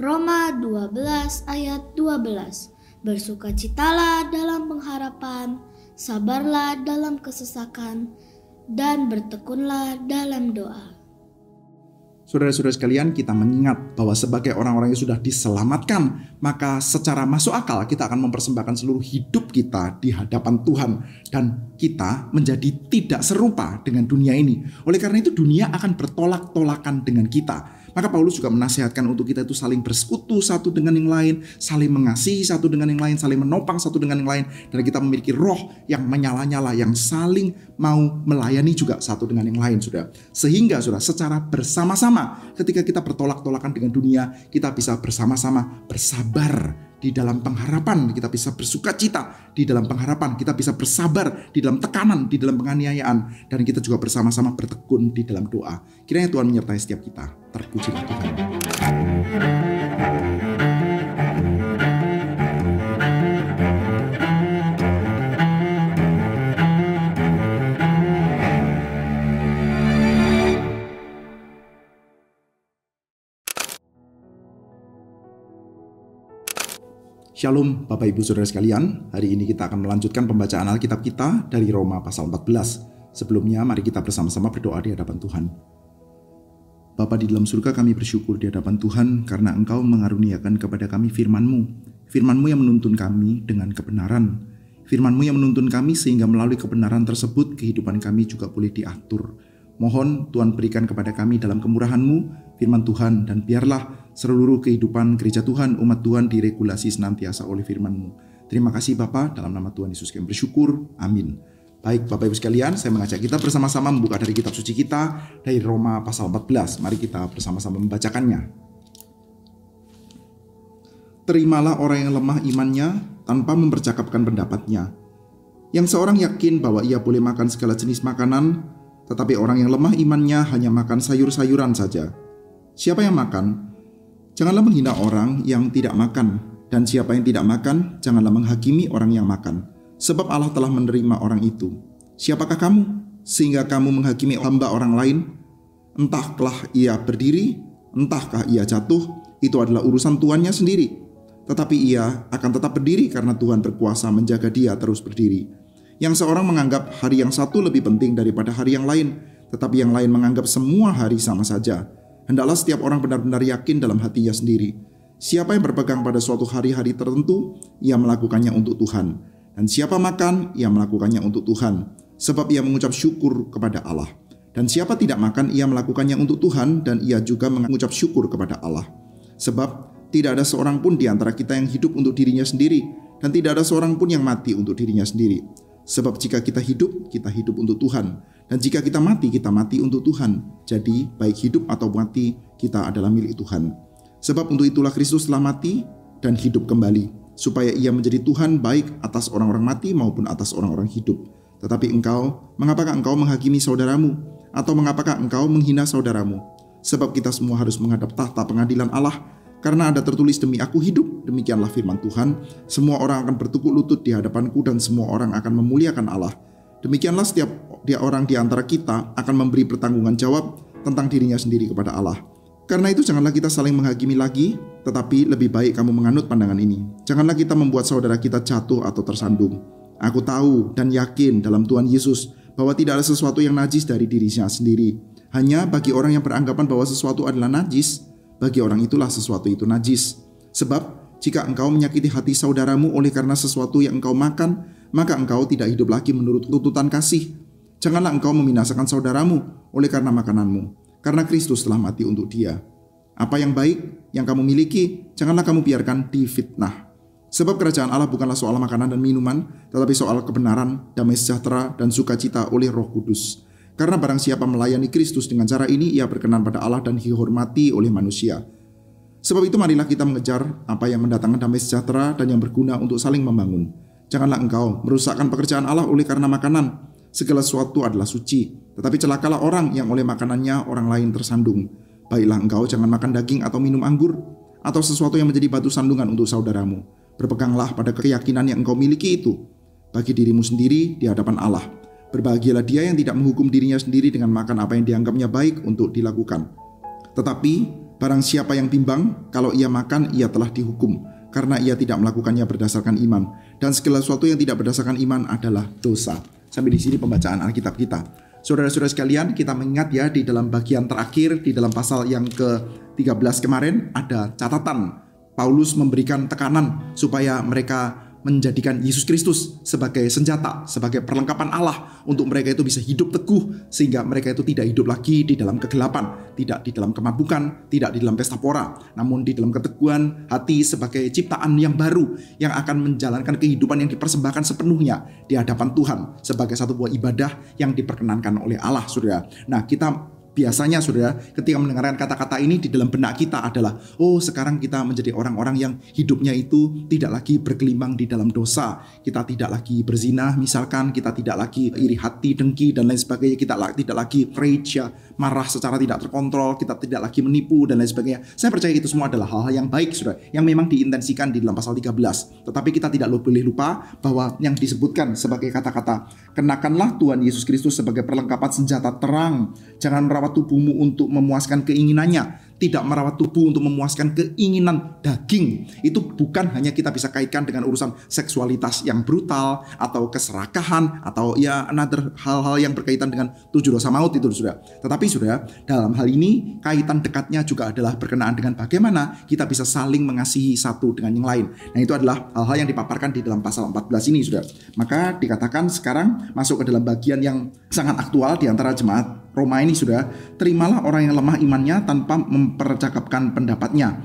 Roma 12 ayat 12. Bersukacitalah dalam pengharapan, sabarlah dalam kesesakan, dan bertekunlah dalam doa. Saudara-saudara sekalian, kita mengingat bahwa sebagai orang-orang yang sudah diselamatkan, maka secara masuk akal kita akan mempersembahkan seluruh hidup kita di hadapan Tuhan. Dan kita menjadi tidak serupa dengan dunia ini. Oleh karena itu dunia akan bertolak-tolakan dengan kita. Maka Paulus juga menasihatkan untuk kita itu saling bersekutu satu dengan yang lain, saling mengasihi satu dengan yang lain, saling menopang satu dengan yang lain. Dan kita memiliki roh yang menyala-nyala, yang saling mau melayani juga satu dengan yang lain, saudara. Sehingga saudara, secara bersama-sama ketika kita bertolak-tolakan dengan dunia, kita bisa bersama-sama bersabar di dalam pengharapan, kita bisa bersukacita di dalam pengharapan, kita bisa bersabar di dalam tekanan, di dalam penganiayaan, dan kita juga bersama-sama bertekun di dalam doa. Kiranya Tuhan menyertai setiap kita. Terpujilah Tuhan. Shalom Bapak Ibu Saudara sekalian, hari ini kita akan melanjutkan pembacaan Alkitab kita dari Roma pasal 14. Sebelumnya mari kita bersama-sama berdoa di hadapan Tuhan. Bapa di dalam surga, kami bersyukur di hadapan Tuhan karena Engkau mengaruniakan kepada kami firman-Mu. Firman-Mu yang menuntun kami dengan kebenaran. Firman-Mu yang menuntun kami sehingga melalui kebenaran tersebut kehidupan kami juga boleh diatur. Mohon Tuhan berikan kepada kami dalam kemurahan-Mu firman Tuhan, dan biarlah seluruh kehidupan gereja Tuhan, umat Tuhan diregulasi senantiasa oleh firman-Mu. Terima kasih Bapa, dalam nama Tuhan Yesus kami bersyukur. Amin. Baik Bapak Ibu sekalian, saya mengajak kita bersama-sama membuka dari kitab suci kita dari Roma pasal 14. Mari kita bersama-sama membacakannya. Terimalah orang yang lemah imannya tanpa mempercakapkan pendapatnya. Yang seorang yakin bahwa ia boleh makan segala jenis makanan, tetapi orang yang lemah imannya hanya makan sayur-sayuran saja. Siapa yang makan, janganlah menghina orang yang tidak makan, dan siapa yang tidak makan, janganlah menghakimi orang yang makan, sebab Allah telah menerima orang itu. Siapakah kamu, sehingga kamu menghakimi hamba orang lain? Entahkah ia berdiri, entahkah ia jatuh, itu adalah urusan tuannya sendiri. Tetapi ia akan tetap berdiri karena Tuhan berkuasa menjaga dia terus berdiri. Yang seorang menganggap hari yang satu lebih penting daripada hari yang lain, tetapi yang lain menganggap semua hari sama saja. Hendaklah setiap orang benar-benar yakin dalam hatinya sendiri. Siapa yang berpegang pada suatu hari-hari tertentu, ia melakukannya untuk Tuhan. Dan siapa makan, ia melakukannya untuk Tuhan, sebab ia mengucap syukur kepada Allah. Dan siapa tidak makan, ia melakukannya untuk Tuhan, dan ia juga mengucap syukur kepada Allah. Sebab tidak ada seorang pun di antara kita yang hidup untuk dirinya sendiri, dan tidak ada seorang pun yang mati untuk dirinya sendiri. Sebab jika kita hidup untuk Tuhan. Dan jika kita mati untuk Tuhan. Jadi baik hidup atau mati, kita adalah milik Tuhan. Sebab untuk itulah Kristus telah mati dan hidup kembali, supaya ia menjadi Tuhan baik atas orang-orang mati maupun atas orang-orang hidup. Tetapi mengapakah engkau menghakimi saudaramu? Atau mengapakah engkau menghina saudaramu? Sebab kita semua harus menghadap tahta pengadilan Allah. Karena ada tertulis, demi aku hidup, demikianlah firman Tuhan, semua orang akan bertukuk lutut di hadapanku dan semua orang akan memuliakan Allah. Demikianlah setiap orang di antara kita akan memberi pertanggungan jawab tentang dirinya sendiri kepada Allah. Karena itu janganlah kita saling menghakimi lagi, tetapi lebih baik kamu menganut pandangan ini. Janganlah kita membuat saudara kita jatuh atau tersandung. Aku tahu dan yakin dalam Tuhan Yesus bahwa tidak ada sesuatu yang najis dari dirinya sendiri. Hanya bagi orang yang beranggapan bahwa sesuatu adalah najis, bagi orang itulah sesuatu itu najis. Sebab jika engkau menyakiti hati saudaramu oleh karena sesuatu yang engkau makan, maka engkau tidak hidup lagi menurut tuntutan kasih. Janganlah engkau membinasakan saudaramu oleh karena makananmu, karena Kristus telah mati untuk dia. Apa yang baik yang kamu miliki, janganlah kamu biarkan difitnah. Sebab kerajaan Allah bukanlah soal makanan dan minuman, tetapi soal kebenaran, damai sejahtera, dan sukacita oleh Roh Kudus. Karena barang siapa melayani Kristus dengan cara ini, ia berkenan pada Allah dan dihormati oleh manusia. Sebab itu marilah kita mengejar apa yang mendatangkan damai sejahtera dan yang berguna untuk saling membangun. Janganlah engkau merusakkan pekerjaan Allah oleh karena makanan. Segala sesuatu adalah suci, tetapi celakalah orang yang oleh makanannya orang lain tersandung. Baiklah engkau jangan makan daging atau minum anggur, atau sesuatu yang menjadi batu sandungan untuk saudaramu. Berpeganglah pada keyakinan yang engkau miliki itu, bagi dirimu sendiri di hadapan Allah. Berbahagialah dia yang tidak menghukum dirinya sendiri dengan makan apa yang dianggapnya baik untuk dilakukan. Tetapi Barang siapa yang bimbang, kalau ia makan, ia telah dihukum, karena ia tidak melakukannya berdasarkan iman. Dan segala sesuatu yang tidak berdasarkan iman adalah dosa. Sampai di sini pembacaan Alkitab kita. Saudara-saudara sekalian, kita mengingat ya, di dalam bagian terakhir, di dalam pasal yang ke-13 kemarin, ada catatan. Paulus memberikan tekanan supaya mereka menjadikan Yesus Kristus sebagai senjata, sebagai perlengkapan Allah untuk mereka itu bisa hidup teguh, sehingga mereka itu tidak hidup lagi di dalam kegelapan, tidak di dalam kemabukan, tidak di dalam pesta pora, namun di dalam keteguhan hati sebagai ciptaan yang baru yang akan menjalankan kehidupan yang dipersembahkan sepenuhnya di hadapan Tuhan sebagai satu buah ibadah yang diperkenankan oleh Allah, saudara. Nah, kita biasanya saudara, ketika mendengarkan kata-kata ini di dalam benak kita adalah, oh sekarang kita menjadi orang-orang yang hidupnya itu tidak lagi bergelimang di dalam dosa. Kita tidak lagi berzina misalkan, kita tidak lagi iri hati, dengki dan lain sebagainya. Kita tidak lagi rage ya, marah secara tidak terkontrol, kita tidak lagi menipu dan lain sebagainya. Saya percaya itu semua adalah hal-hal yang baik saudara, yang memang diintensikan di dalam pasal 13. Tetapi kita tidak boleh lupa bahwa yang disebutkan sebagai kata-kata, kenakanlah Tuhan Yesus Kristus sebagai perlengkapan senjata terang. Jangan merawat tubuhmu untuk memuaskan keinginannya, tidak merawat tubuh untuk memuaskan keinginan daging. Itu bukan hanya kita bisa kaitkan dengan urusan seksualitas yang brutal atau keserakahan atau ya another hal-hal yang berkaitan dengan 7 dosa maut itu sudah. Tetapi sudah dalam hal ini kaitan dekatnya juga adalah berkenaan dengan bagaimana kita bisa saling mengasihi satu dengan yang lain. Nah, itu adalah hal-hal yang dipaparkan di dalam pasal 14 ini sudah. Maka dikatakan sekarang masuk ke dalam bagian yang sangat aktual di antara jemaat Roma ini sudah. Terimalah orang yang lemah imannya tanpa mempercakapkan pendapatnya.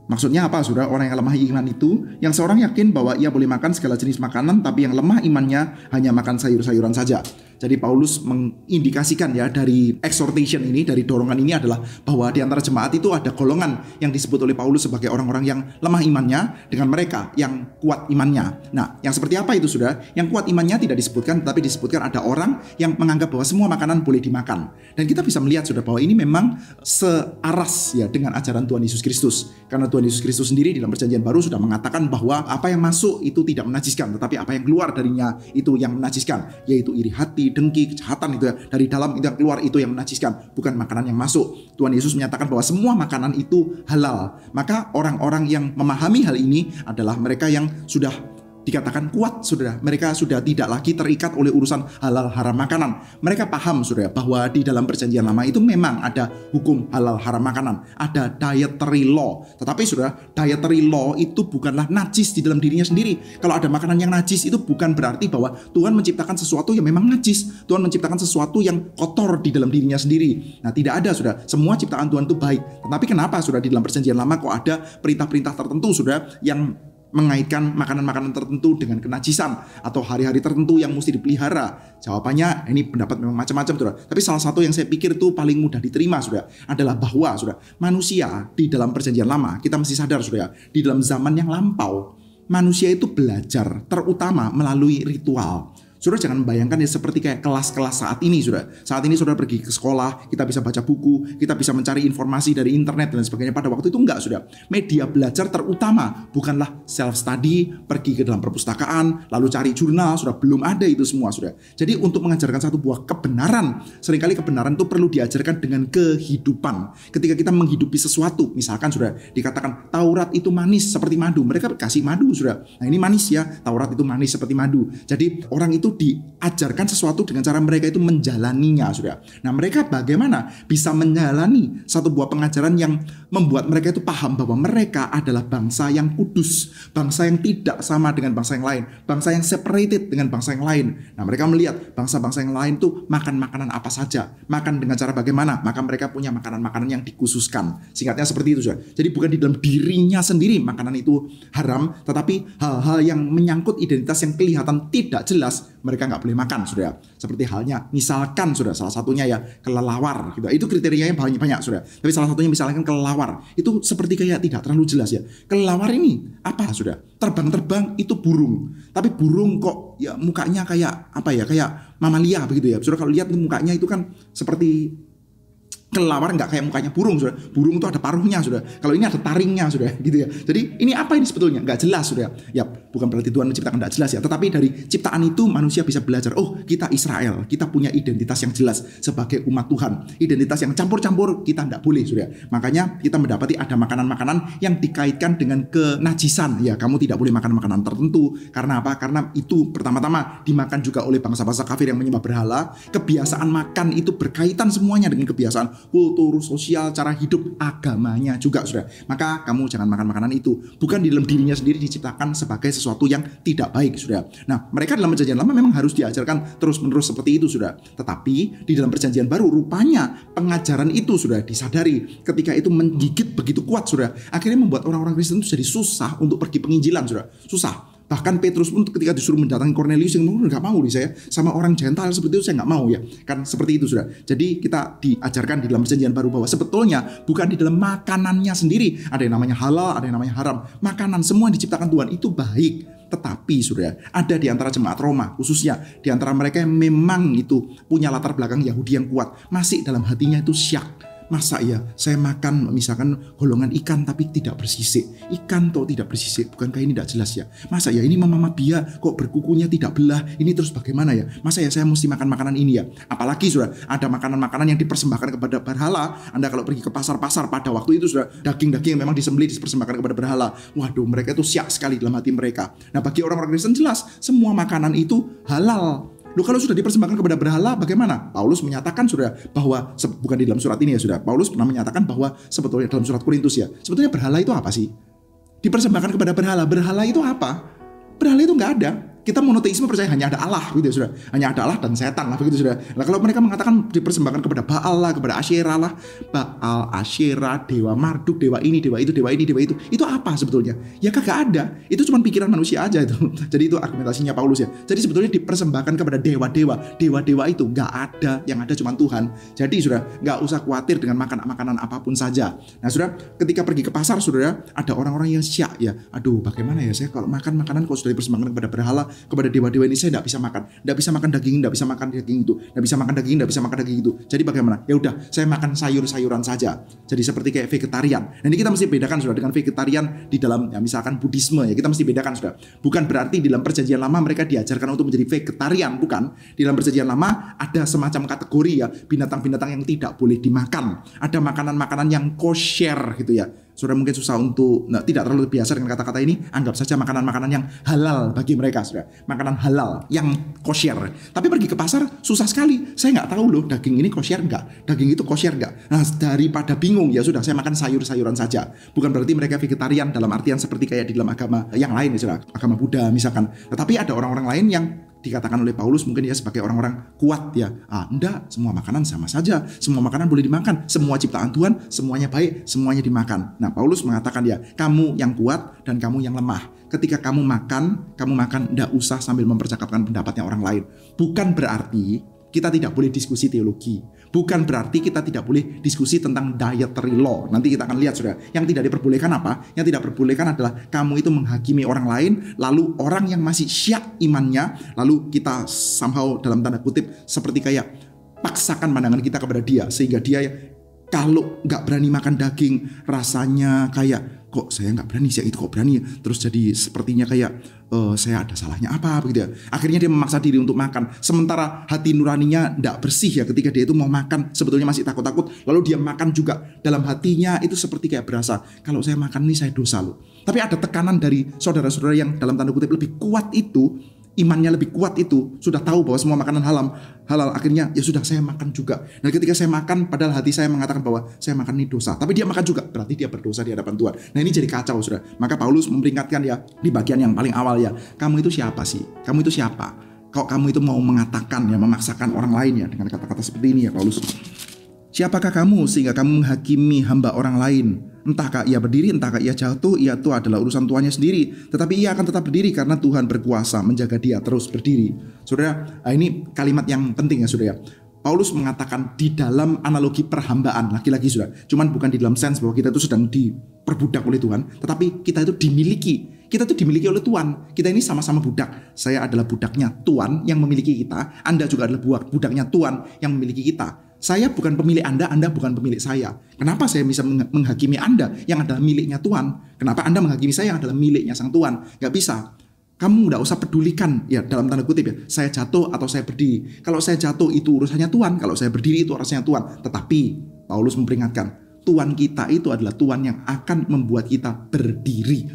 Maksudnya apa saudara? Orang yang lemah iman itu yang seorang yakin bahwa ia boleh makan segala jenis makanan, tapi yang lemah imannya hanya makan sayur-sayuran saja. Jadi Paulus mengindikasikan ya dari exhortation ini, dari dorongan ini adalah bahwa di antara jemaat itu ada golongan yang disebut oleh Paulus sebagai orang-orang yang lemah imannya dengan mereka yang kuat imannya. Nah, yang seperti apa itu sudah? Yang kuat imannya tidak disebutkan, tapi disebutkan ada orang yang menganggap bahwa semua makanan boleh dimakan. Dan kita bisa melihat sudah bahwa ini memang searas ya dengan ajaran Tuhan Yesus Kristus. Karena Tuhan Yesus Kristus sendiri di dalam Perjanjian Baru sudah mengatakan bahwa apa yang masuk itu tidak menajiskan, tetapi apa yang keluar darinya itu yang menajiskan, yaitu iri hati, dengki, kejahatan itu ya, dari dalam itu yang keluar itu yang menajiskan, bukan makanan yang masuk. Tuhan Yesus menyatakan bahwa semua makanan itu halal. Maka orang-orang yang memahami hal ini adalah mereka yang sudah dikatakan kuat, saudara. Mereka sudah tidak lagi terikat oleh urusan halal haram makanan. Mereka paham, saudara, bahwa di dalam Perjanjian Lama itu memang ada hukum halal haram makanan, ada dietary law. Tetapi, saudara, dietary law itu bukanlah najis di dalam dirinya sendiri. Kalau ada makanan yang najis itu bukan berarti bahwa Tuhan menciptakan sesuatu yang memang najis. Tuhan menciptakan sesuatu yang kotor di dalam dirinya sendiri. Nah, tidak ada, saudara. Semua ciptaan Tuhan itu baik. Tetapi kenapa, saudara, di dalam Perjanjian Lama kok ada perintah-perintah tertentu, saudara, yang mengaitkan makanan-makanan tertentu dengan kenajisan atau hari-hari tertentu yang mesti dipelihara? Jawabannya ini pendapat memang macam-macam, saudara. Tapi salah satu yang saya pikir itu paling mudah diterima, saudara, adalah bahwa, saudara, manusia di dalam Perjanjian Lama, kita mesti sadar, saudara, di dalam zaman yang lampau, manusia itu belajar terutama melalui ritual. Saudara jangan membayangkan ya seperti kayak kelas-kelas saat ini, saudara. Saat ini saudara pergi ke sekolah, kita bisa baca buku, kita bisa mencari informasi dari internet dan sebagainya. Pada waktu itu enggak, saudara. Media belajar terutama bukanlah self-study, pergi ke dalam perpustakaan, lalu cari jurnal, saudara. Belum ada itu semua, saudara. Jadi untuk mengajarkan satu buah kebenaran, seringkali kebenaran itu perlu diajarkan dengan kehidupan. Ketika kita menghidupi sesuatu, misalkan, saudara, dikatakan Taurat itu manis seperti madu. Mereka kasih madu, saudara. Nah ini manis ya, Taurat itu manis seperti madu. Jadi orang itu diajarkan sesuatu dengan cara mereka itu menjalaninya, saudara. Nah, mereka bagaimana bisa menjalani satu buah pengajaran yang membuat mereka itu paham bahwa mereka adalah bangsa yang kudus, bangsa yang tidak sama dengan bangsa yang lain, bangsa yang separated dengan bangsa yang lain. Nah, mereka melihat bangsa-bangsa yang lain itu makan makanan apa saja, makan dengan cara bagaimana, maka mereka punya makanan-makanan yang dikhususkan. Singkatnya seperti itu, saudara. Jadi bukan di dalam dirinya sendiri makanan itu haram, tetapi hal-hal yang menyangkut identitas yang kelihatan tidak jelas mereka nggak boleh makan, saudara. Seperti halnya misalkan, saudara, salah satunya ya kelelawar gitu. Itu kriterianya banyak, saudara. Tapi salah satunya misalkan kelelawar itu seperti kayak tidak terlalu jelas ya. Kelelawar ini apa, saudara? Terbang-terbang itu burung. Tapi burung kok ya mukanya kayak apa ya? Kayak mamalia begitu ya. Saudara kalau lihat mukanya itu kan seperti Kelelawar nggak kayak mukanya burung, sudah. Burung itu ada paruhnya, sudah. Kalau ini ada taringnya, sudah, gitu ya. Jadi ini apa ini sebetulnya? Nggak jelas, sudah. Ya, bukan berarti Tuhan menciptakan nggak jelas ya. Tetapi dari ciptaan itu manusia bisa belajar. Oh, kita Israel, kita punya identitas yang jelas sebagai umat Tuhan. Identitas yang campur-campur kita nggak boleh, sudah. Makanya kita mendapati ada makanan-makanan yang dikaitkan dengan kenajisan. Ya, kamu tidak boleh makan makanan tertentu. Karena apa? Karena itu pertama-tama dimakan juga oleh bangsa-bangsa kafir yang menyembah berhala. Kebiasaan makan itu berkaitan semuanya dengan kebiasaan kultur, sosial, cara hidup, agamanya juga, sudah. Maka kamu jangan makan makanan itu. Bukan di dalam dirinya sendiri diciptakan sebagai sesuatu yang tidak baik, sudah. Nah, mereka dalam perjanjian lama memang harus diajarkan terus-menerus seperti itu, sudah. Tetapi di dalam perjanjian baru rupanya pengajaran itu sudah disadari ketika itu menggigit begitu kuat, sudah. Akhirnya membuat orang-orang Kristen itu jadi susah untuk pergi penginjilan, sudah. Susah. Bahkan Petrus pun ketika disuruh mendatangi Cornelius yang nggak mau nih saya sama orang Gentile seperti itu, saya nggak mau ya, kan seperti itu, sudah. Jadi kita diajarkan di dalam perjanjian baru bahwa sebetulnya bukan di dalam makanannya sendiri ada yang namanya halal, ada yang namanya haram. Makanan semua yang diciptakan Tuhan itu baik. Tetapi sudah ada di antara jemaat Roma, khususnya di antara mereka yang memang itu punya latar belakang Yahudi yang kuat, masih dalam hatinya itu syak. Masa ya saya makan misalkan golongan ikan tapi tidak bersisik. Ikan toh tidak bersisik, bukankah ini tidak jelas ya? Masa ya ini Mama Bia kok berkukunya tidak belah, ini terus bagaimana ya? Masa ya saya mesti makan makanan ini ya? Apalagi sudah ada makanan-makanan yang dipersembahkan kepada berhala. Anda kalau pergi ke pasar-pasar pada waktu itu sudah daging-daging yang memang disembelih dipersembahkan kepada berhala. Waduh, mereka itu siak sekali dalam hati mereka. Nah, bagi orang-orang Kristen jelas semua makanan itu halal. Loh, kalau sudah dipersembahkan kepada berhala bagaimana? Paulus menyatakan sudah bahwa bukan di dalam surat ini ya, sudah. Paulus pernah menyatakan bahwa sebetulnya dalam surat Korintus ya, sebetulnya berhala itu apa sih? Dipersembahkan kepada berhala. Berhala itu apa? Berhala itu nggak ada. Kita monoteisme percaya hanya ada Allah, gitu ya, sudah. Hanya ada Allah dan setan lah, begitu, sudah. Nah, kalau mereka mengatakan dipersembahkan kepada Baal lah, kepada Asyera lah, Baal, Asyera, dewa Marduk, dewa ini, dewa itu, dewa ini, dewa itu apa sebetulnya? Ya kagak ada. Itu cuma pikiran manusia aja itu. Jadi itu argumentasinya Paulus ya. Jadi sebetulnya dipersembahkan kepada dewa-dewa itu nggak ada, yang ada cuma Tuhan. Jadi sudah nggak usah khawatir dengan makan makanan apapun saja. Nah, sudah ketika pergi ke pasar, sudah ada orang-orang yang syak ya. Aduh, bagaimana ya saya kalau makan makanan kalau sudah dipersembahkan kepada berhala, kepada dewa-dewa ini saya tidak bisa makan, tidak bisa makan daging, tidak bisa makan daging itu, tidak bisa makan daging, tidak bisa makan daging itu. Jadi bagaimana? Ya udah, saya makan sayur-sayuran saja. Jadi seperti kayak vegetarian. Nah, ini kita mesti bedakan sudah dengan vegetarian di dalam ya, misalkan Buddhisme ya, kita mesti bedakan sudah. Bukan berarti di dalam perjanjian lama mereka diajarkan untuk menjadi vegetarian, bukan. Di dalam perjanjian lama ada semacam kategori ya, binatang-binatang yang tidak boleh dimakan. Ada makanan-makanan yang kosher gitu ya. Sudah mungkin susah untuk tidak terlalu biasa dengan kata-kata ini, anggap saja makanan-makanan yang halal bagi mereka, sudah. Makanan halal yang kosher. Tapi pergi ke pasar susah sekali. Saya nggak tahu loh daging ini kosher nggak, daging itu kosher nggak. Nah, daripada bingung ya sudah saya makan sayur-sayuran saja. Bukan berarti mereka vegetarian dalam artian seperti kayak di dalam agama yang lain ya sudah, agama Buddha misalkan. Tetapi ada orang-orang lain yang dikatakan oleh Paulus mungkin ya sebagai orang-orang kuat ya. Enggak, semua makanan sama saja. Semua makanan boleh dimakan. Semua ciptaan Tuhan, semuanya baik, semuanya dimakan. Nah, Paulus mengatakan ya, kamu yang kuat dan kamu yang lemah. Ketika kamu makan enggak usah sambil mempercakapkan pendapatnya orang lain. Bukan berarti kita tidak boleh diskusi teologi. Bukan berarti kita tidak boleh diskusi tentang dietary law. Nanti kita akan lihat sudah. Yang tidak diperbolehkan apa? Yang tidak diperbolehkan adalah kamu itu menghakimi orang lain, lalu orang yang masih syak imannya, lalu kita somehow dalam tanda kutip seperti kayak paksakan pandangan kita kepada dia, sehingga dia kalau nggak berani makan daging rasanya kayak kok saya nggak berani sih, itu kok berani, terus jadi sepertinya kayak saya ada salahnya apa begitu ya. Akhirnya dia memaksa diri untuk makan, sementara hati nuraninya nggak bersih ya. Ketika dia itu mau makan sebetulnya masih takut-takut, lalu dia makan juga dalam hatinya itu seperti kayak berasa kalau saya makan ini saya dosa loh. Tapi ada tekanan dari saudara-saudara yang dalam tanda kutip lebih kuat itu, imannya lebih kuat itu, sudah tahu bahwa semua makanan halal, akhirnya ya sudah saya makan juga. Dan ketika saya makan, padahal hati saya mengatakan bahwa saya makan ini dosa, tapi dia makan juga, berarti dia berdosa di hadapan Tuhan. Nah, ini jadi kacau, sudah. Maka Paulus memperingatkan ya di bagian yang paling awal ya, kamu itu siapa sih? Kamu itu siapa? Kok kamu itu mau mengatakan ya, memaksakan orang lain ya dengan kata-kata seperti ini ya Paulus. Siapakah kamu sehingga kamu menghakimi hamba orang lain? Entahkah ia berdiri, entahkah ia jatuh, itu adalah urusan tuannya sendiri. Tetapi ia akan tetap berdiri karena Tuhan berkuasa menjaga dia terus berdiri. Saudara, ini kalimat yang penting ya saudara. Paulus mengatakan di dalam analogi perhambaan, lagi-lagi sudah. Cuman bukan di dalam sense bahwa kita itu sedang diperbudak oleh Tuhan, tetapi kita itu dimiliki. Kita tuh dimiliki oleh Tuhan. Kita ini sama-sama budak. Saya adalah budaknya Tuhan yang memiliki kita. Anda juga adalah budaknya Tuhan yang memiliki kita. Saya bukan pemilik Anda bukan pemilik saya. Kenapa saya bisa menghakimi Anda yang adalah miliknya Tuhan? Kenapa Anda menghakimi saya yang adalah miliknya Sang Tuhan? Gak bisa. Kamu nggak usah pedulikan, ya dalam tanda kutip ya, saya jatuh atau saya berdiri. Kalau saya jatuh itu urusannya Tuhan, kalau saya berdiri itu urusannya Tuhan. Tetapi Paulus memperingatkan, Tuhan kita itu adalah Tuhan yang akan membuat kita berdiri.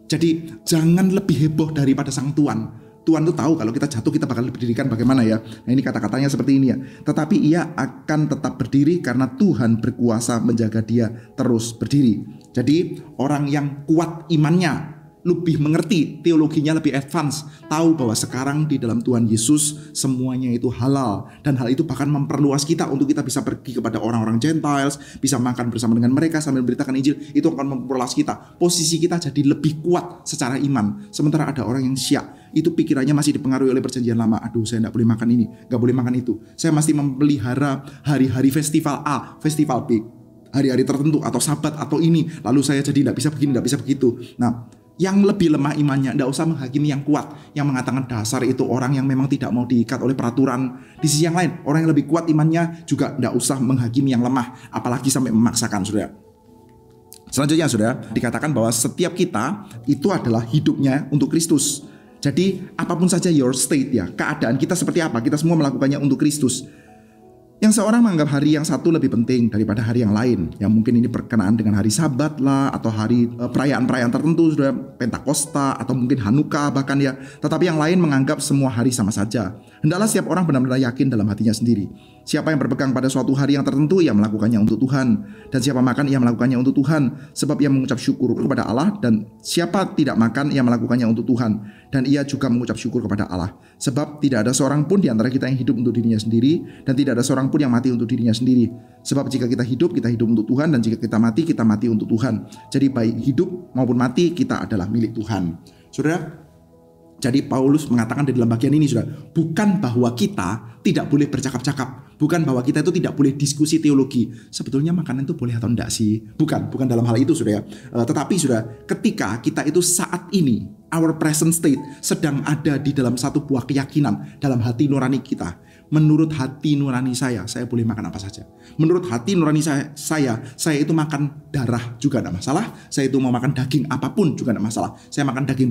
Jadi jangan lebih heboh daripada Sang Tuhan. Tuhan tuh tahu kalau kita jatuh kita bakal berdirikan bagaimana ya. Nah ini kata-katanya seperti ini ya. Tetapi ia akan tetap berdiri karena Tuhan berkuasa menjaga dia terus berdiri. Jadi orang yang kuat imannya, lebih mengerti, teologinya lebih advance, tahu bahwa sekarang di dalam Tuhan Yesus semuanya itu halal, dan hal itu bahkan memperluas kita untuk kita bisa pergi kepada orang-orang Gentiles, bisa makan bersama dengan mereka sambil memberitakan Injil. Itu akan memperluas kita, posisi kita jadi lebih kuat secara iman. Sementara ada orang yang syak, itu pikirannya masih dipengaruhi oleh perjanjian lama. Aduh, saya tidak boleh makan ini, gak boleh makan itu, saya masih memelihara hari-hari festival A, festival B, hari-hari tertentu atau sabat atau ini, lalu saya jadi tidak bisa begini, tidak bisa begitu. Nah, yang lebih lemah imannya tidak usah menghakimi yang kuat, yang mengatakan dasar itu orang yang memang tidak mau diikat oleh peraturan. Di sisi yang lain, orang yang lebih kuat imannya juga tidak usah menghakimi yang lemah, apalagi sampai memaksakan, saudara. Selanjutnya, saudara, dikatakan bahwa setiap kita itu adalah hidupnya untuk Kristus. Jadi apapun saja your state ya, keadaan kita seperti apa, kita semua melakukannya untuk Kristus. Yang seorang menganggap hari yang satu lebih penting daripada hari yang lain, yang mungkin ini berkenaan dengan hari Sabat lah, atau hari perayaan-perayaan tertentu, sudah Pentakosta atau mungkin Hanukkah bahkan ya. Tetapi yang lain menganggap semua hari sama saja. Hendaklah setiap orang benar-benar yakin dalam hatinya sendiri. Siapa yang berpegang pada suatu hari yang tertentu, ia melakukannya untuk Tuhan. Dan siapa makan, ia melakukannya untuk Tuhan, sebab ia mengucap syukur kepada Allah. Dan siapa tidak makan, ia melakukannya untuk Tuhan, dan ia juga mengucap syukur kepada Allah. Sebab tidak ada seorang pun di antara kita yang hidup untuk dirinya sendiri, dan tidak ada seorang pun yang mati untuk dirinya sendiri. Sebab jika kita hidup untuk Tuhan, dan jika kita mati untuk Tuhan. Jadi baik hidup maupun mati, kita adalah milik Tuhan. Saudara, jadi Paulus mengatakan di dalam bagian ini, saudara, bukan bahwa kita tidak boleh bercakap-cakap, bukan bahwa kita itu tidak boleh diskusi teologi. Sebetulnya makanan itu boleh atau enggak sih? Bukan dalam hal itu, saudara. Tetapi saudara, ketika kita itu saat ini, our present state, sedang ada di dalam satu buah keyakinan dalam hati nurani kita. Menurut hati nurani saya boleh makan apa saja. Menurut hati nurani saya itu makan darah juga tidak masalah. Saya itu mau makan daging apapun juga tidak masalah. Saya makan daging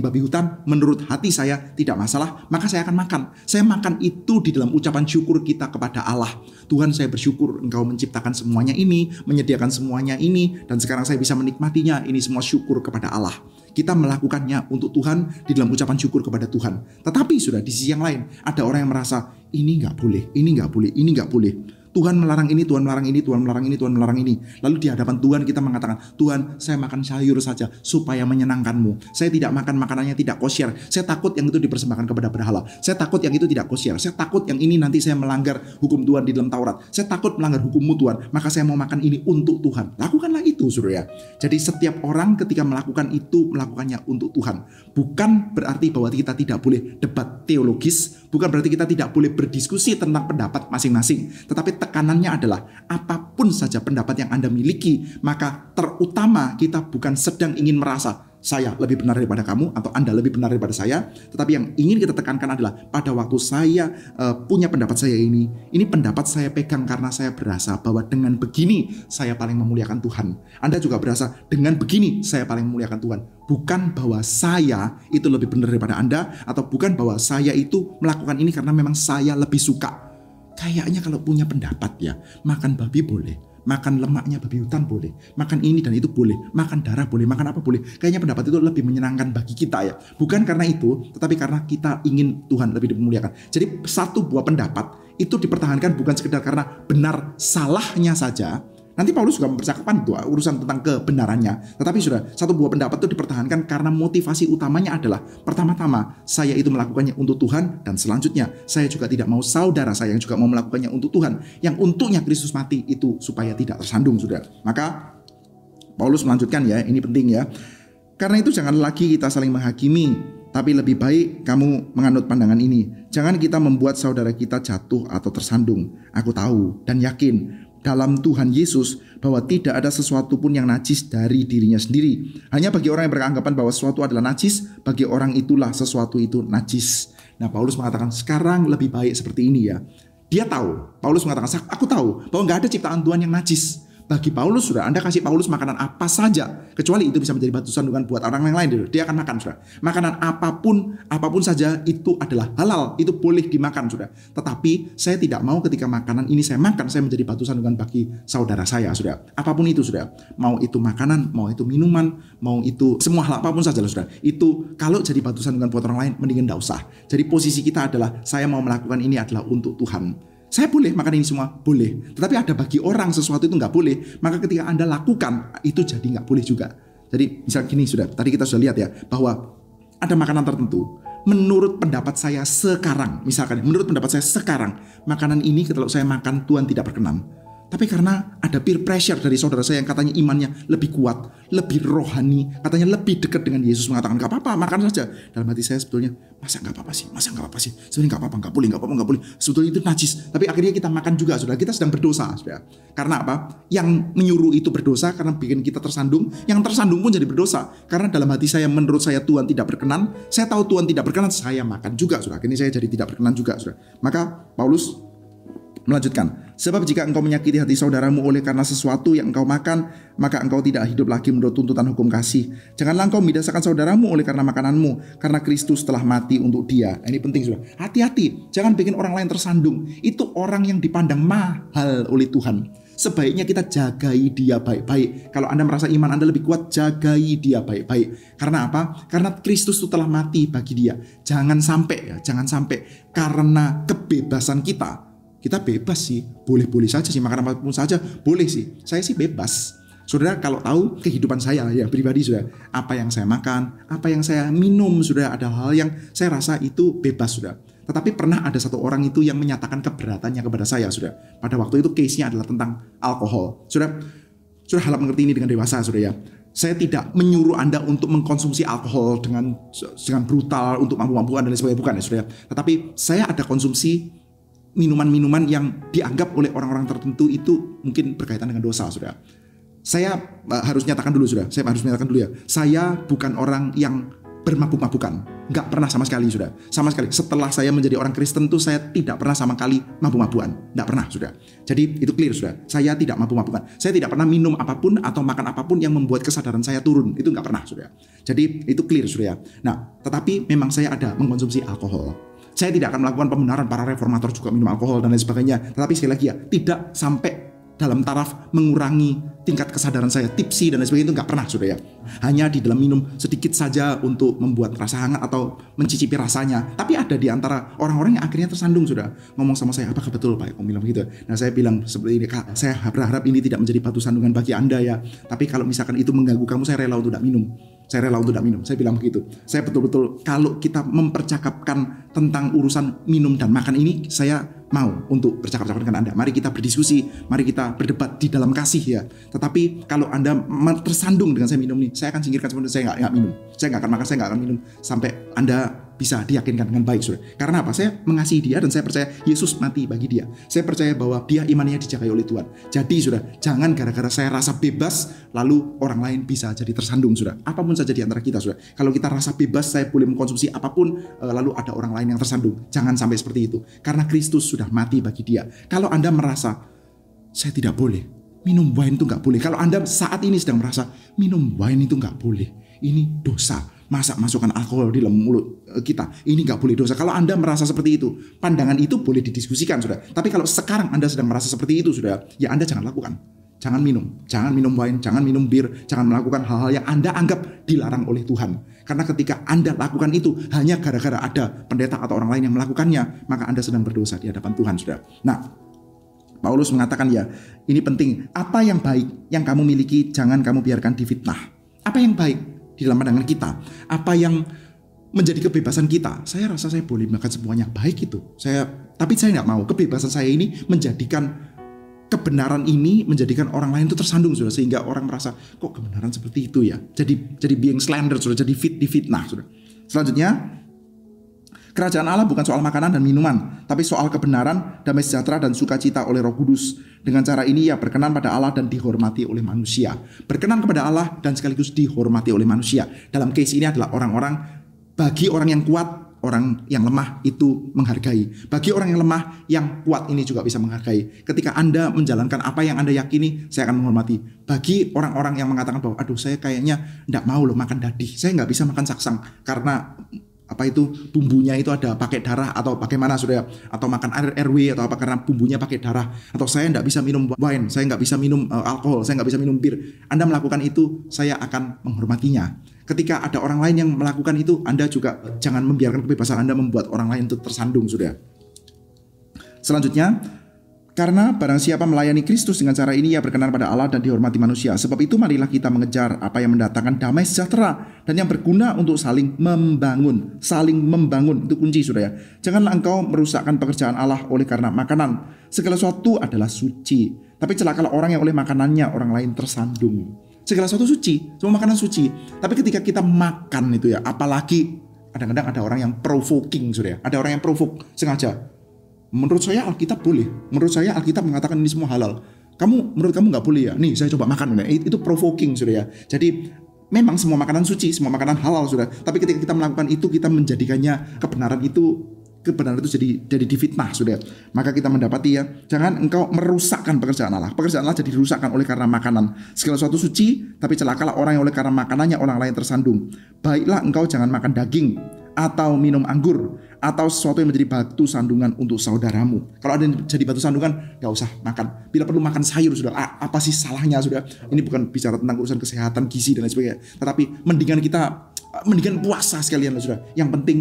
babi hutan, menurut hati saya tidak masalah, maka saya akan makan. Saya makan itu di dalam ucapan syukur kita kepada Allah. Tuhan, saya bersyukur Engkau menciptakan semuanya ini, menyediakan semuanya ini, dan sekarang saya bisa menikmatinya. Ini semua syukur kepada Allah. Kita melakukannya untuk Tuhan di dalam ucapan syukur kepada Tuhan. Tetapi sudah di sisi yang lain, ada orang yang merasa ini nggak boleh, ini nggak boleh, ini nggak boleh. Tuhan melarang ini, Tuhan melarang ini, Tuhan melarang ini, Tuhan melarang ini. Lalu di hadapan Tuhan kita mengatakan, Tuhan, saya makan sayur saja supaya menyenangkan-Mu. Saya tidak makan makanannya tidak kosher. Saya takut yang itu dipersembahkan kepada berhala. Saya takut yang itu tidak kosher. Saya takut yang ini nanti saya melanggar hukum Tuhan di dalam Taurat. Saya takut melanggar hukum-Mu Tuhan. Maka saya mau makan ini untuk Tuhan. Lakukanlah itu, saudara. Jadi setiap orang ketika melakukan itu, melakukannya untuk Tuhan. Bukan berarti bahwa kita tidak boleh debat teologis. Bukan berarti kita tidak boleh berdiskusi tentang pendapat masing-masing. Tetapi tekanannya adalah apapun saja pendapat yang Anda miliki, maka terutama kita bukan sedang ingin merasa saya lebih benar daripada kamu atau Anda lebih benar daripada saya. Tetapi yang ingin kita tekankan adalah pada waktu saya punya pendapat saya ini pendapat saya pegang karena saya berasa bahwa dengan begini saya paling memuliakan Tuhan. Anda juga berasa dengan begini saya paling memuliakan Tuhan. Bukan bahwa saya itu lebih benar daripada Anda, atau bukan bahwa saya itu melakukan ini karena memang saya lebih suka. Kayaknya kalau punya pendapat ya, makan babi boleh, makan lemaknya babi hutan boleh, makan ini dan itu boleh, makan darah boleh, makan apa boleh. Kayaknya pendapat itu lebih menyenangkan bagi kita ya. Bukan karena itu, tetapi karena kita ingin Tuhan lebih dimuliakan. Jadi satu buah pendapat itu dipertahankan bukan sekedar karena benar salahnya saja. Nanti Paulus juga mempercakapkan itu urusan tentang kebenarannya. Tetapi sudah, satu buah pendapat itu dipertahankan karena motivasi utamanya adalah pertama-tama saya itu melakukannya untuk Tuhan, dan selanjutnya saya juga tidak mau saudara saya yang juga mau melakukannya untuk Tuhan, yang untuknya Kristus mati itu supaya tidak tersandung, saudara. Maka Paulus melanjutkan ya, ini penting ya. Karena itu jangan lagi kita saling menghakimi, tapi lebih baik kamu menganut pandangan ini. Jangan kita membuat saudara kita jatuh atau tersandung. Aku tahu dan yakin dalam Tuhan Yesus bahwa tidak ada sesuatu pun yang najis dari dirinya sendiri. Hanya bagi orang yang beranggapan bahwa sesuatu adalah najis, bagi orang itulah sesuatu itu najis. Nah, Paulus mengatakan sekarang lebih baik seperti ini ya. Dia tahu, Paulus mengatakan, aku tahu bahwa nggak ada ciptaan Tuhan yang najis. Bagi Paulus, sudah Anda kasih Paulus makanan apa saja, kecuali itu bisa menjadi batu sandungan buat orang yang lain, dia akan makan, sudah. Makanan apapun saja itu adalah halal, itu boleh dimakan, sudah. Tetapi saya tidak mau ketika makanan ini saya makan, saya menjadi batu sandungan bagi saudara saya, sudah. Apapun itu, sudah. Mau itu makanan, mau itu minuman, mau itu semua hal apapun saja, sudah. Itu kalau jadi batu sandungan buat orang lain, mendingan tidak usah. Jadi posisi kita adalah saya mau melakukan ini adalah untuk Tuhan. Saya boleh makan ini semua, boleh. Tetapi ada bagi orang sesuatu itu nggak boleh. Maka ketika Anda lakukan, itu jadi nggak boleh juga. Jadi misal gini sudah, tadi kita sudah lihat ya, bahwa ada makanan tertentu. Menurut pendapat saya sekarang, misalkan menurut pendapat saya sekarang, makanan ini kalau saya makan Tuhan tidak berkenan. Tapi karena ada peer pressure dari saudara saya yang katanya imannya lebih kuat, lebih rohani, katanya lebih dekat dengan Yesus, mengatakan gak apa-apa, makan saja. Dalam hati saya sebetulnya, masa gak apa-apa sih? Sebenarnya gak apa-apa, gak boleh. Sebetulnya itu najis. Tapi akhirnya kita makan juga, saudara. Kita sedang berdosa, saudara. Karena apa? Yang menyuruh itu berdosa karena bikin kita tersandung. Yang tersandung pun jadi berdosa. Karena dalam hati saya, menurut saya Tuhan tidak berkenan. Saya tahu Tuhan tidak berkenan, saya makan juga, saudara. Ini saya jadi tidak berkenan juga, saudara. Maka Paulus melanjutkan, sebab jika engkau menyakiti hati saudaramu oleh karena sesuatu yang engkau makan, maka engkau tidak hidup lagi menurut tuntutan hukum kasih. Janganlah engkau membinasakan saudaramu oleh karena makananmu, karena Kristus telah mati untuk dia. Ini penting, saudara. Hati-hati, jangan bikin orang lain tersandung. Itu orang yang dipandang mahal oleh Tuhan. Sebaiknya kita jagai dia baik-baik. Kalau Anda merasa iman Anda lebih kuat, jagai dia baik-baik. Karena apa? Karena Kristus itu telah mati bagi dia. Jangan sampai karena kebebasan kita bebas sih, boleh-boleh saja sih, makan apapun saja, boleh sih. Saya sih bebas. Saudara kalau tahu kehidupan saya ya pribadi, sudah apa yang saya makan, apa yang saya minum, sudah ada hal yang saya rasa itu bebas, sudah. Tetapi pernah ada satu orang itu yang menyatakan keberatannya kepada saya, sudah. Pada waktu itu case-nya adalah tentang alkohol. Sudah harap mengerti ini dengan dewasa, sudah ya. Saya tidak menyuruh Anda untuk mengkonsumsi alkohol dengan brutal untuk mabuk-mabukan dan lain sebagainya, bukan ya, sudah. Tetapi saya ada konsumsi minuman-minuman yang dianggap oleh orang-orang tertentu itu mungkin berkaitan dengan dosa, saudara. Saya harus nyatakan dulu, saudara. Saya bukan orang yang bermabuk-mabukan. Nggak pernah sama sekali, saudara. Sama sekali. Setelah saya menjadi orang Kristen tuh saya tidak pernah sama kali mabuk-mabukan. Nggak pernah, saudara. Jadi itu clear, saudara. Saya tidak mabuk-mabukan. Saya tidak pernah minum apapun atau makan apapun yang membuat kesadaran saya turun. Itu nggak pernah, saudara. Jadi itu clear, saudara. Nah, tetapi memang saya ada mengkonsumsi alkohol. Saya tidak akan melakukan pembenaran para reformator juga minum alkohol dan lain sebagainya. Tetapi sekali lagi ya, tidak sampai dalam taraf mengurangi tingkat kesadaran saya, tipsi dan lain sebagainya, itu nggak pernah, saudara ya. Hanya di dalam minum sedikit saja untuk membuat rasa hangat atau mencicipi rasanya. Tapi ada di antara orang-orang yang akhirnya tersandung, saudara. Ngomong sama saya, apakah betul Pak? Kamu bilang begitu. Nah saya bilang seperti ini, Kak, saya berharap ini tidak menjadi batu sandungan bagi Anda ya. Tapi kalau misalkan itu mengganggu kamu, saya rela untuk tidak minum. Saya bilang begitu. Saya betul-betul kalau kita mempercakapkan tentang urusan minum dan makan ini, saya mau untuk bercakap-cakap dengan Anda. Mari kita berdiskusi, mari kita berdebat di dalam kasih ya. Tetapi kalau Anda tersandung dengan saya minum ini, saya akan singkirkan sebenarnya, saya nggak minum. Saya nggak akan makan, saya nggak akan minum sampai Anda bisa diyakinkan dengan baik, saudara. Karena apa? Saya mengasihi dia dan saya percaya Yesus mati bagi dia. Saya percaya bahwa dia imannya dijagai oleh Tuhan. Jadi, saudara, jangan gara-gara saya rasa bebas lalu orang lain bisa jadi tersandung, saudara. Apapun saja di antara kita, saudara. Kalau kita rasa bebas, saya boleh mengkonsumsi apapun, lalu ada orang lain yang tersandung. Jangan sampai seperti itu. Karena Kristus sudah mati bagi dia. Kalau Anda merasa saya tidak boleh minum wine itu nggak boleh. Kalau Anda saat ini sedang merasa minum wine itu nggak boleh, ini dosa. Masa masukkan alkohol di dalam mulut kita, ini nggak boleh dosa. Kalau Anda merasa seperti itu, pandangan itu boleh didiskusikan, saudara. Tapi kalau sekarang Anda sedang merasa seperti itu, saudara, ya Anda jangan lakukan. Jangan minum wine, jangan minum bir, jangan melakukan hal-hal yang Anda anggap dilarang oleh Tuhan. Karena ketika Anda lakukan itu hanya gara-gara ada pendeta atau orang lain yang melakukannya, maka Anda sedang berdosa di hadapan Tuhan, saudara. Nah, Paulus mengatakan ya, ini penting. Apa yang baik yang kamu miliki jangan kamu biarkan difitnah. Apa yang baik di dalam pandangan kita, apa yang menjadi kebebasan kita, saya rasa saya boleh makan semuanya baik itu. Tapi saya nggak mau kebebasan saya ini menjadikan kebenaran ini menjadikan orang lain itu tersandung, saudara, sehingga orang merasa kok kebenaran seperti itu ya. Jadi being slander, saudara, jadi difitnah, saudara. Selanjutnya, Kerajaan Allah bukan soal makanan dan minuman, tapi soal kebenaran, damai sejahtera, dan sukacita oleh Roh Kudus. Dengan cara ini ia berkenan pada Allah dan dihormati oleh manusia. Berkenan kepada Allah dan sekaligus dihormati oleh manusia. Dalam case ini adalah bagi orang yang kuat, orang yang lemah itu menghargai. Bagi orang yang lemah, yang kuat ini juga bisa menghargai. Ketika Anda menjalankan apa yang Anda yakini, saya akan menghormati. Bagi orang-orang yang mengatakan bahwa, aduh saya kayaknya enggak mau loh makan dadi, saya nggak bisa makan saksang karena bumbunya itu ada pakai darah atau bagaimana saudara, atau makan air RW atau apa karena bumbunya pakai darah, atau saya nggak bisa minum wine, saya nggak bisa minum alkohol, saya nggak bisa minum bir. Anda melakukan itu, saya akan menghormatinya. Ketika ada orang lain yang melakukan itu, Anda juga jangan membiarkan kebebasan Anda membuat orang lain itu tersandung, saudara. Selanjutnya, karena barang siapa melayani Kristus dengan cara ini, ia berkenan pada Allah dan dihormati manusia. Sebab itu marilah kita mengejar apa yang mendatangkan damai sejahtera dan yang berguna untuk saling membangun. Saling membangun, itu kunci saudara. Janganlah engkau merusakkan pekerjaan Allah oleh karena makanan. Segala sesuatu adalah suci, tapi celakalah orang yang oleh makanannya orang lain tersandung. Segala sesuatu suci, semua makanan suci. Tapi ketika kita makan itu ya, apalagi kadang-kadang ada orang yang provoking saudara. Ada orang yang provoke sengaja. Menurut saya Alkitab boleh. Menurut saya Alkitab mengatakan ini semua halal. Menurut kamu nggak boleh ya? Nih saya coba makan. Itu provoking saudara ya. Jadi memang semua makanan suci, semua makanan halal saudara. Tapi ketika kita melakukan itu, kita menjadikannya kebenaran itu jadi difitnah saudara. Maka kita mendapati ya, jangan engkau merusakkan pekerjaan Allah. Pekerjaan Allah jadi dirusakkan oleh karena makanan. Segala sesuatu suci, tapi celakalah orang yang oleh karena makanannya orang lain tersandung. Baiklah engkau jangan makan daging atau minum anggur atau sesuatu yang menjadi batu sandungan untuk saudaramu. Kalau ada yang jadi batu sandungan, gak usah makan. Bila perlu makan sayur sudah. Apa sih salahnya sudah? Ini bukan bicara tentang urusan kesehatan, gizi dan lain sebagainya. Tetapi mendingan puasa sekalian sudah. Yang penting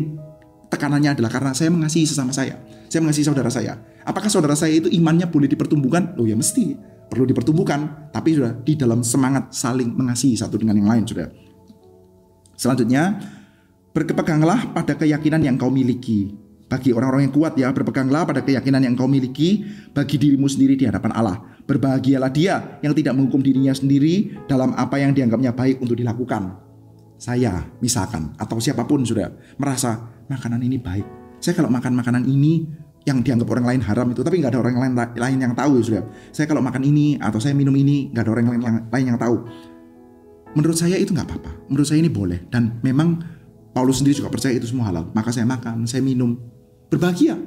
tekanannya adalah karena saya mengasihi sesama saya. Saya mengasihi saudara saya. Apakah saudara saya itu imannya boleh dipertumbuhkan? Ya mesti perlu dipertumbuhkan. Tapi sudah di dalam semangat saling mengasihi satu dengan yang lain sudah. Selanjutnya, berpeganglah pada keyakinan yang kau miliki. Bagi orang-orang yang kuat ya, berpeganglah pada keyakinan yang kau miliki bagi dirimu sendiri di hadapan Allah. Berbahagialah dia yang tidak menghukum dirinya sendiri dalam apa yang dianggapnya baik untuk dilakukan. Saya misalkan, atau siapapun sudah merasa makanan ini baik. Saya kalau makan makanan ini yang dianggap orang lain haram itu, tapi nggak ada orang lain yang tahu sudah. Saya kalau makan ini atau saya minum ini, nggak ada orang lain yang tahu. Menurut saya itu nggak apa-apa. Menurut saya ini boleh, dan memang Paulus sendiri juga percaya itu semua halal. Maka saya makan, saya minum, berbahagia.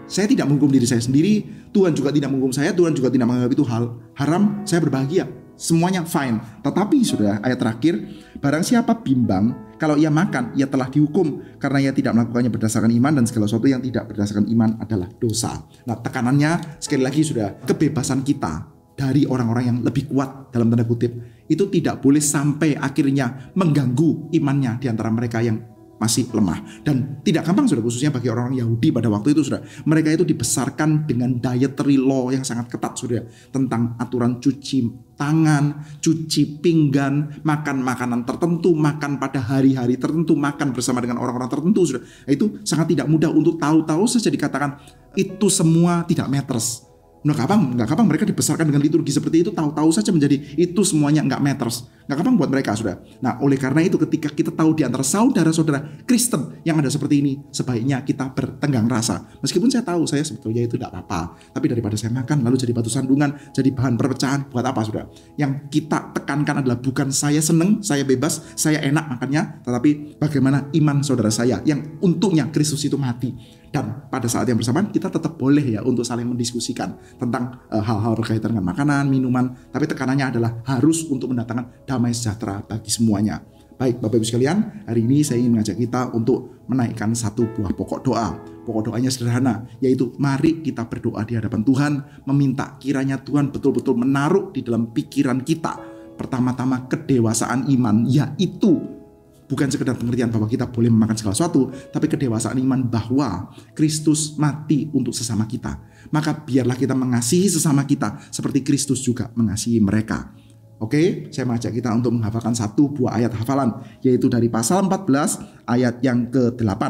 Saya tidak menghukum diri saya sendiri, Tuhan juga tidak menghukum saya, Tuhan juga tidak menganggap itu hal haram, saya berbahagia. Semuanya fine. Tetapi sudah ayat terakhir, barang siapa bimbang, kalau ia makan, ia telah dihukum karena ia tidak melakukannya berdasarkan iman, dan segala sesuatu yang tidak berdasarkan iman adalah dosa. Nah, tekanannya sekali lagi sudah, kebebasan kita dari orang-orang yang lebih kuat dalam tanda kutip itu tidak boleh sampai akhirnya mengganggu imannya di antara mereka yang masih lemah. Dan tidak gampang sudah, khususnya bagi orang-orang Yahudi pada waktu itu sudah. Mereka itu dibesarkan dengan dietary law yang sangat ketat sudah, tentang aturan cuci tangan, cuci pinggan, makan makanan tertentu, makan pada hari-hari tertentu, makan bersama dengan orang-orang tertentu sudah. Itu sangat tidak mudah untuk tahu-tahu saja dikatakan itu semua tidak matters. Nggak gampang mereka dibesarkan dengan liturgi seperti itu, tahu-tahu saja menjadi itu semuanya nggak matters. Nggak gampang buat mereka sudah. Nah, oleh karena itu ketika kita tahu di antara saudara-saudara Kristen yang ada seperti ini, sebaiknya kita bertenggang rasa. Meskipun saya tahu saya sebetulnya itu tidak apa-apa, tapi daripada saya makan lalu jadi batu sandungan, jadi bahan perpecahan, buat apa sudah? Yang kita tekankan adalah bukan saya seneng, saya bebas, saya enak makannya, tetapi bagaimana iman saudara saya yang untuknya Kristus itu mati. Dan pada saat yang bersamaan kita tetap boleh ya untuk saling mendiskusikan tentang hal-hal berkaitan dengan makanan, minuman. Tapi tekanannya adalah harus untuk mendatangkan damai sejahtera bagi semuanya. Baik Bapak Ibu sekalian, hari ini saya ingin mengajak kita untuk menaikkan satu buah pokok doa. Pokok doanya sederhana, yaitu mari kita berdoa di hadapan Tuhan, meminta kiranya Tuhan betul-betul menaruh di dalam pikiran kita pertama-tama kedewasaan iman, yaitu bukan sekedar pengertian bahwa kita boleh memakan segala sesuatu, tapi kedewasaan iman bahwa Kristus mati untuk sesama kita. Maka biarlah kita mengasihi sesama kita seperti Kristus juga mengasihi mereka. Oke, saya mengajak kita untuk menghafalkan satu buah ayat hafalan, yaitu dari pasal 14 ayat yang ke-8.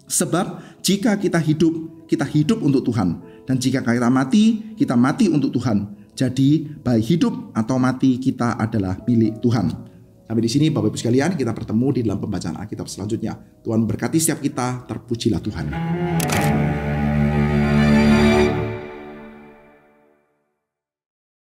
Sebab jika kita hidup untuk Tuhan, dan jika kita mati untuk Tuhan. Jadi baik hidup atau mati kita adalah milik Tuhan. Sampai di sini Bapak Ibu sekalian, kita bertemu di dalam pembacaan Alkitab selanjutnya. Tuhan berkati setiap kita, terpujilah Tuhan.